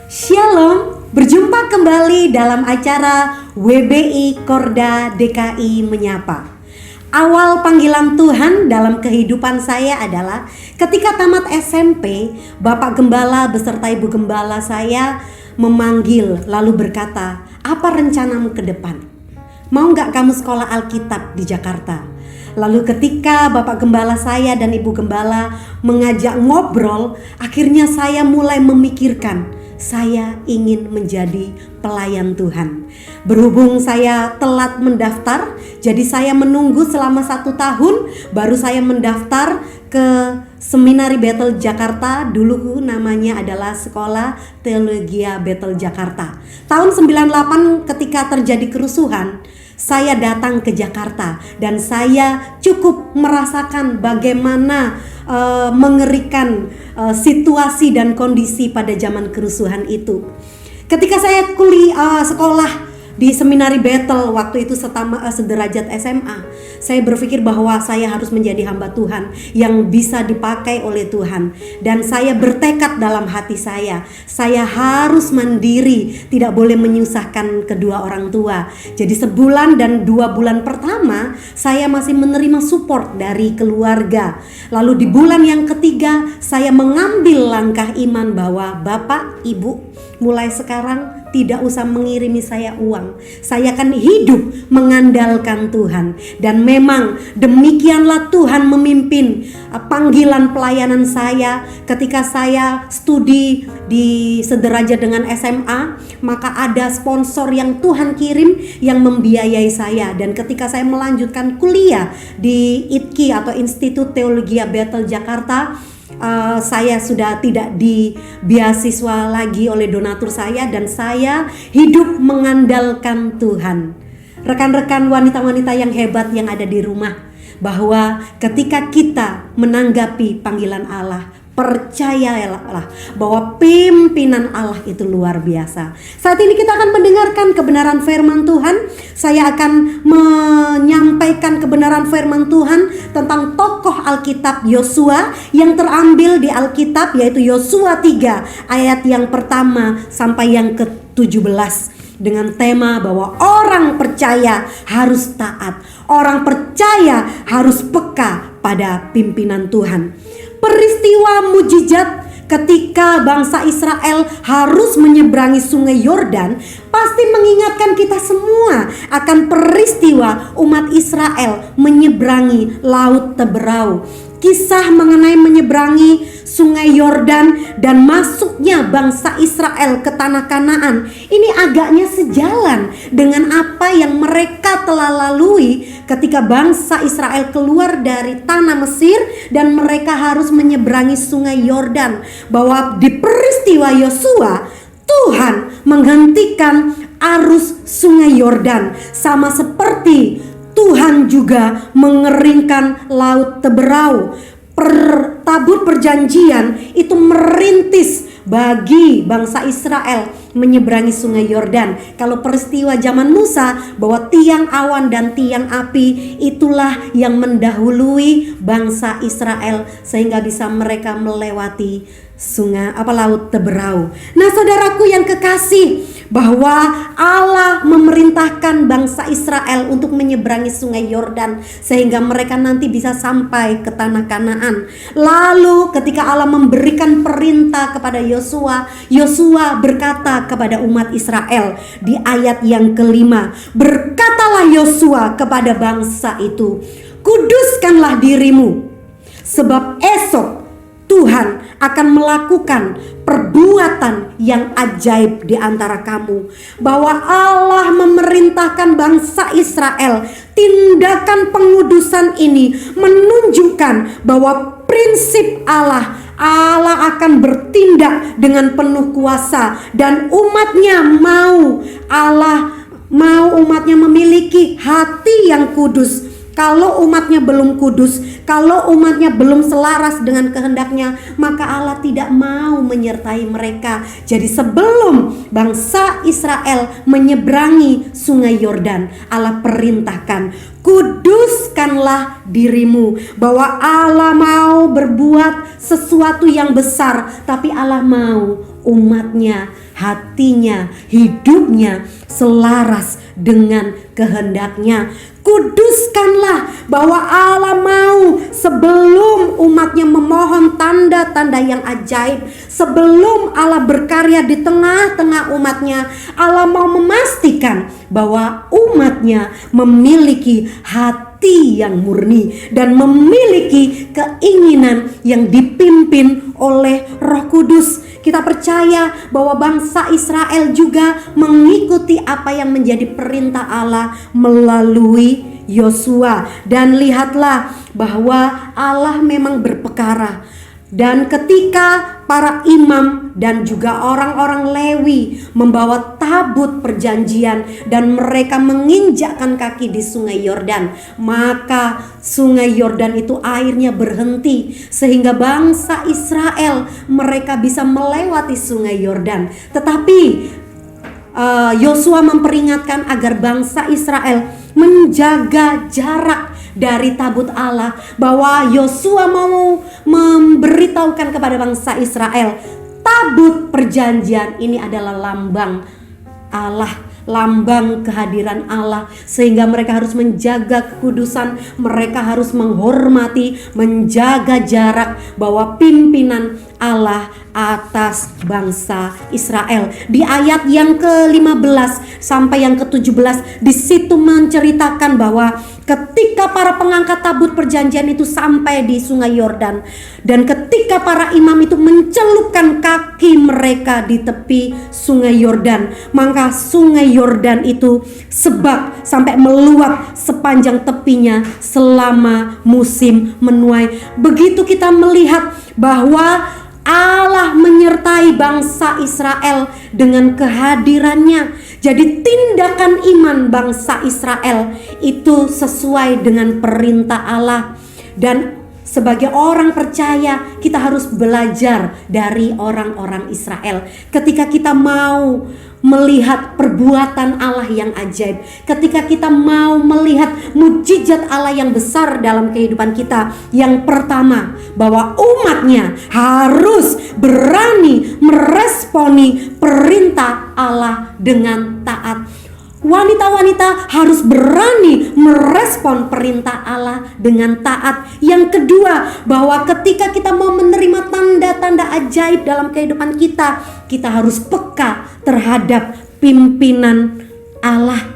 Shalom, berjumpa kembali dalam acara WBI Korda DKI Menyapa. Awal panggilan Tuhan dalam kehidupan saya adalah ketika tamat SMP, Bapak Gembala beserta Ibu Gembala saya memanggil lalu berkata, "Apa rencanamu ke depan? Mau nggak kamu sekolah Alkitab di Jakarta?" Lalu ketika Bapak Gembala saya dan Ibu Gembala mengajak ngobrol, akhirnya saya mulai memikirkan, saya ingin menjadi pelayan Tuhan. Berhubung saya telat mendaftar, jadi saya menunggu selama 1 tahun, baru saya mendaftar ke Seminari Bethel Jakarta. Dulu namanya adalah Sekolah Teologia Bethel Jakarta. Tahun 98 ketika terjadi kerusuhan, saya datang ke Jakarta dan saya cukup merasakan bagaimana mengerikan situasi dan kondisi pada zaman kerusuhan itu. Ketika saya sekolah di Seminari Bethel, waktu itu sederajat SMA, saya berpikir bahwa saya harus menjadi hamba Tuhan yang bisa dipakai oleh Tuhan. Dan saya bertekad dalam hati saya harus mandiri, tidak boleh menyusahkan kedua orang tua. Jadi sebulan dan 2 bulan pertama saya masih menerima support dari keluarga. Lalu di bulan yang ketiga saya mengambil langkah iman bahwa Bapak, Ibu, mulai sekarang tidak usah mengirimi saya uang. Saya akan hidup mengandalkan Tuhan. Dan memang demikianlah Tuhan memimpin panggilan pelayanan saya. Ketika saya studi di sederajat dengan SMA, maka ada sponsor yang Tuhan kirim yang membiayai saya. Dan ketika saya melanjutkan kuliah di ITKI atau Institut Teologia Bethel Jakarta, saya sudah tidak di beasiswa lagi oleh donatur saya dan saya hidup mengandalkan Tuhan. Rekan-rekan wanita-wanita yang hebat yang ada di rumah, bahwa ketika kita menanggapi panggilan Allah, percayalah bahwa pimpinan Allah itu luar biasa. Saat ini kita akan mendengarkan kebenaran firman Tuhan. Saya akan menyampaikan kebenaran firman Tuhan tentang tokoh Alkitab Yosua yang terambil di Alkitab, yaitu Yosua 3 ayat yang pertama sampai yang ke-17, dengan tema bahwa orang percaya harus taat, orang percaya harus peka pada pimpinan Tuhan. Peristiwa mujizat ketika bangsa Israel harus menyeberangi sungai Yordan pasti mengingatkan kita semua akan peristiwa umat Israel menyeberangi Laut Teberau. Kisah mengenai menyeberangi sungai Yordan dan masuknya bangsa Israel ke tanah Kanaan ini agaknya sejalan dengan apa yang mereka telah lalui ketika bangsa Israel keluar dari tanah Mesir dan mereka harus menyeberangi sungai Yordan. Bahwa di peristiwa Yosua, Tuhan menghentikan arus sungai Yordan, sama seperti Tuhan juga mengeringkan Laut Teberau. Tabut perjanjian itu merintis bagi bangsa Israel menyeberangi sungai Yordan. Kalau peristiwa zaman Musa, bahwa tiang awan dan tiang api itulah yang mendahului bangsa Israel sehingga bisa mereka melewati Laut Teberau. Nah, saudaraku yang kekasih, bahwa Allah memerintahkan bangsa Israel untuk menyeberangi sungai Yordan sehingga mereka nanti bisa sampai ke tanah Kanaan. Lalu ketika Allah memberikan perintah kepada Yosua, Yosua berkata kepada umat Israel di ayat yang ke-5, "Berkatalah Yosua kepada bangsa itu, kuduskanlah dirimu, sebab esok Tuhan akan melakukan perbuatan yang ajaib di antara kamu." Bahwa Allah memerintahkan bangsa Israel, tindakan pengudusan ini menunjukkan bahwa prinsip Allah akan bertindak dengan penuh kuasa dan Allah mau umatnya memiliki hati yang kudus. Kalau umatnya belum kudus, kalau umatnya belum selaras dengan kehendaknya, maka Allah tidak mau menyertai mereka. Jadi sebelum bangsa Israel menyeberangi sungai Yordan, Allah perintahkan, kuduskanlah dirimu. Bahwa Allah mau berbuat sesuatu yang besar, tapi Allah mau umatnya, hatinya, hidupnya selaras dengan kehendaknya. Kuduskanlah, bahwa Allah mau sebelum umatnya memohon tanda-tanda yang ajaib, sebelum Allah berkarya di tengah-tengah umatnya, Allah mau memastikan bahwa umatnya memiliki hati yang murni dan memiliki keinginan yang dipimpin oleh Roh Kudus. Kita percaya bahwa bangsa Israel juga mengikuti apa yang menjadi perintah Allah melalui Yosua. Dan lihatlah bahwa Allah memang berpekara. Dan ketika para imam dan juga orang-orang Lewi membawa tabut perjanjian dan mereka menginjakkan kaki di sungai Yordan, maka sungai Yordan itu airnya berhenti sehingga bangsa Israel mereka bisa melewati sungai Yordan. Tetapi Yosua memperingatkan agar bangsa Israel menjaga jarak dari tabut Allah, bahwa Yosua mau memberitahukan kepada bangsa Israel, tabut perjanjian ini adalah lambang Allah, lambang kehadiran Allah, sehingga mereka harus menjaga kekudusan, mereka harus menghormati, menjaga jarak, bahwa pimpinan Allah atas bangsa Israel. Di ayat yang ke-15 sampai yang ke-17, di situ menceritakan bahwa ketika para pengangkat tabut perjanjian itu sampai di sungai Yordan, dan ketika para imam itu mencelupkan kaki mereka di tepi sungai Yordan, maka sungai Yordan itu sebak sampai meluap sepanjang tepinya selama musim menuai. Begitu kita melihat bahwa Allah menyertai bangsa Israel dengan kehadirannya. Jadi tindakan iman bangsa Israel itu sesuai dengan perintah Allah. Dan sebagai orang percaya, kita harus belajar dari orang-orang Israel. Ketika kita mau melihat perbuatan Allah yang ajaib, ketika kita mau melihat mukjizat Allah yang besar dalam kehidupan kita, yang pertama, bahwa umatnya harus berani meresponi perintah Allah dengan taat. Wanita-wanita harus berani merespon perintah Allah dengan taat. Yang kedua, bahwa ketika kita mau menerima tanda-tanda ajaib dalam kehidupan kita, kita harus peka terhadap pimpinan Allah.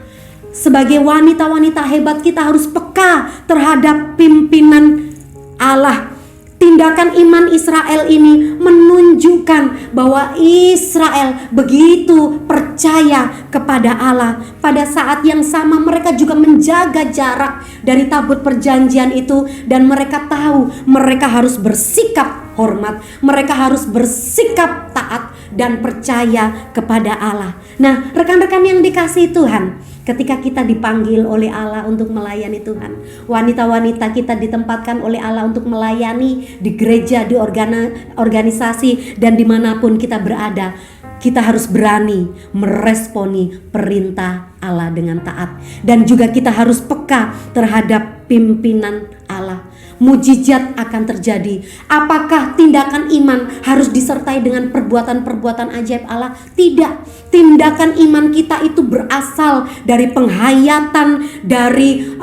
Sebagai wanita-wanita hebat, kita harus peka terhadap pimpinan Allah. Tindakan iman Israel ini menunjukkan bahwa Israel begitu percaya kepada Allah. Pada saat yang sama mereka juga menjaga jarak dari tabut perjanjian itu, dan mereka tahu mereka harus bersikap hormat, mereka harus bersikap taat dan percaya kepada Allah. Nah, rekan-rekan yang dikasihi Tuhan, ketika kita dipanggil oleh Allah untuk melayani Tuhan, wanita-wanita kita ditempatkan oleh Allah untuk melayani di gereja, di organisasi, dan dimanapun kita berada, kita harus berani meresponi perintah Allah dengan taat. Dan juga kita harus peka terhadap pimpinan Allah. Mujizat akan terjadi. Apakah tindakan iman harus disertai dengan perbuatan-perbuatan ajaib Allah? Tidak. Tindakan iman kita itu berasal dari penghayatan, dari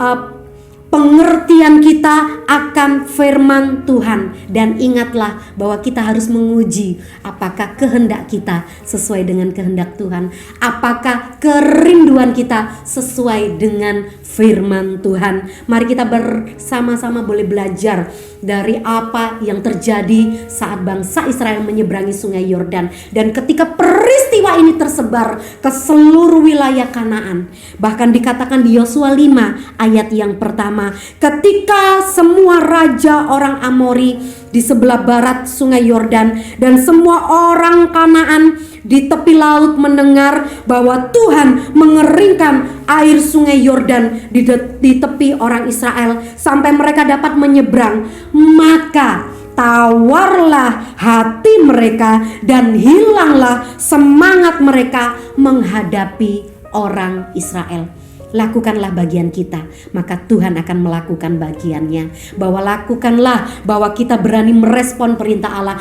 pengertian kita akan firman Tuhan. Dan ingatlah bahwa kita harus menguji apakah kehendak kita sesuai dengan kehendak Tuhan, apakah kerinduan kita sesuai dengan firman Tuhan. Mari kita bersama-sama boleh belajar dari apa yang terjadi saat bangsa Israel menyeberangi sungai Yordan, dan ketika peristiwa ini tersebar ke seluruh wilayah Kanaan. Bahkan dikatakan di Yosua 5 ayat yang pertama, ketika semua raja orang Amori di sebelah barat sungai Yordan dan semua orang Kanaan di tepi laut mendengar bahwa Tuhan mengeringkan air sungai Yordan di tepi orang Israel sampai mereka dapat menyeberang, maka tawarlah hati mereka dan hilanglah semangat mereka menghadapi orang Israel. lakukanlah bagian kita, maka Tuhan akan melakukan bagiannya. Bahwa kita berani merespon perintah Allah,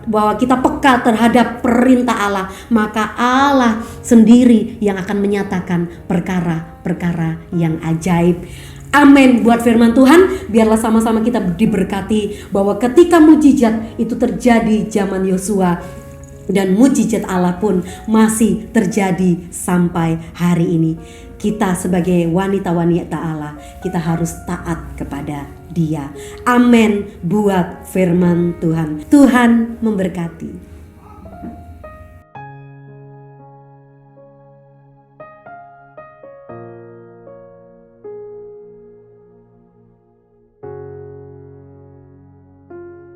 bahwa kita peka terhadap perintah Allah, maka Allah sendiri yang akan menyatakan perkara-perkara yang ajaib. Amin. Buat firman Tuhan, biarlah sama-sama kita diberkati bahwa ketika mujizat itu terjadi zaman Yosua, dan mujizat Allah pun masih terjadi sampai hari ini. Kita sebagai wanita-wanita Allah, kita harus taat kepada Dia. Amin. Buat firman Tuhan. Tuhan memberkati.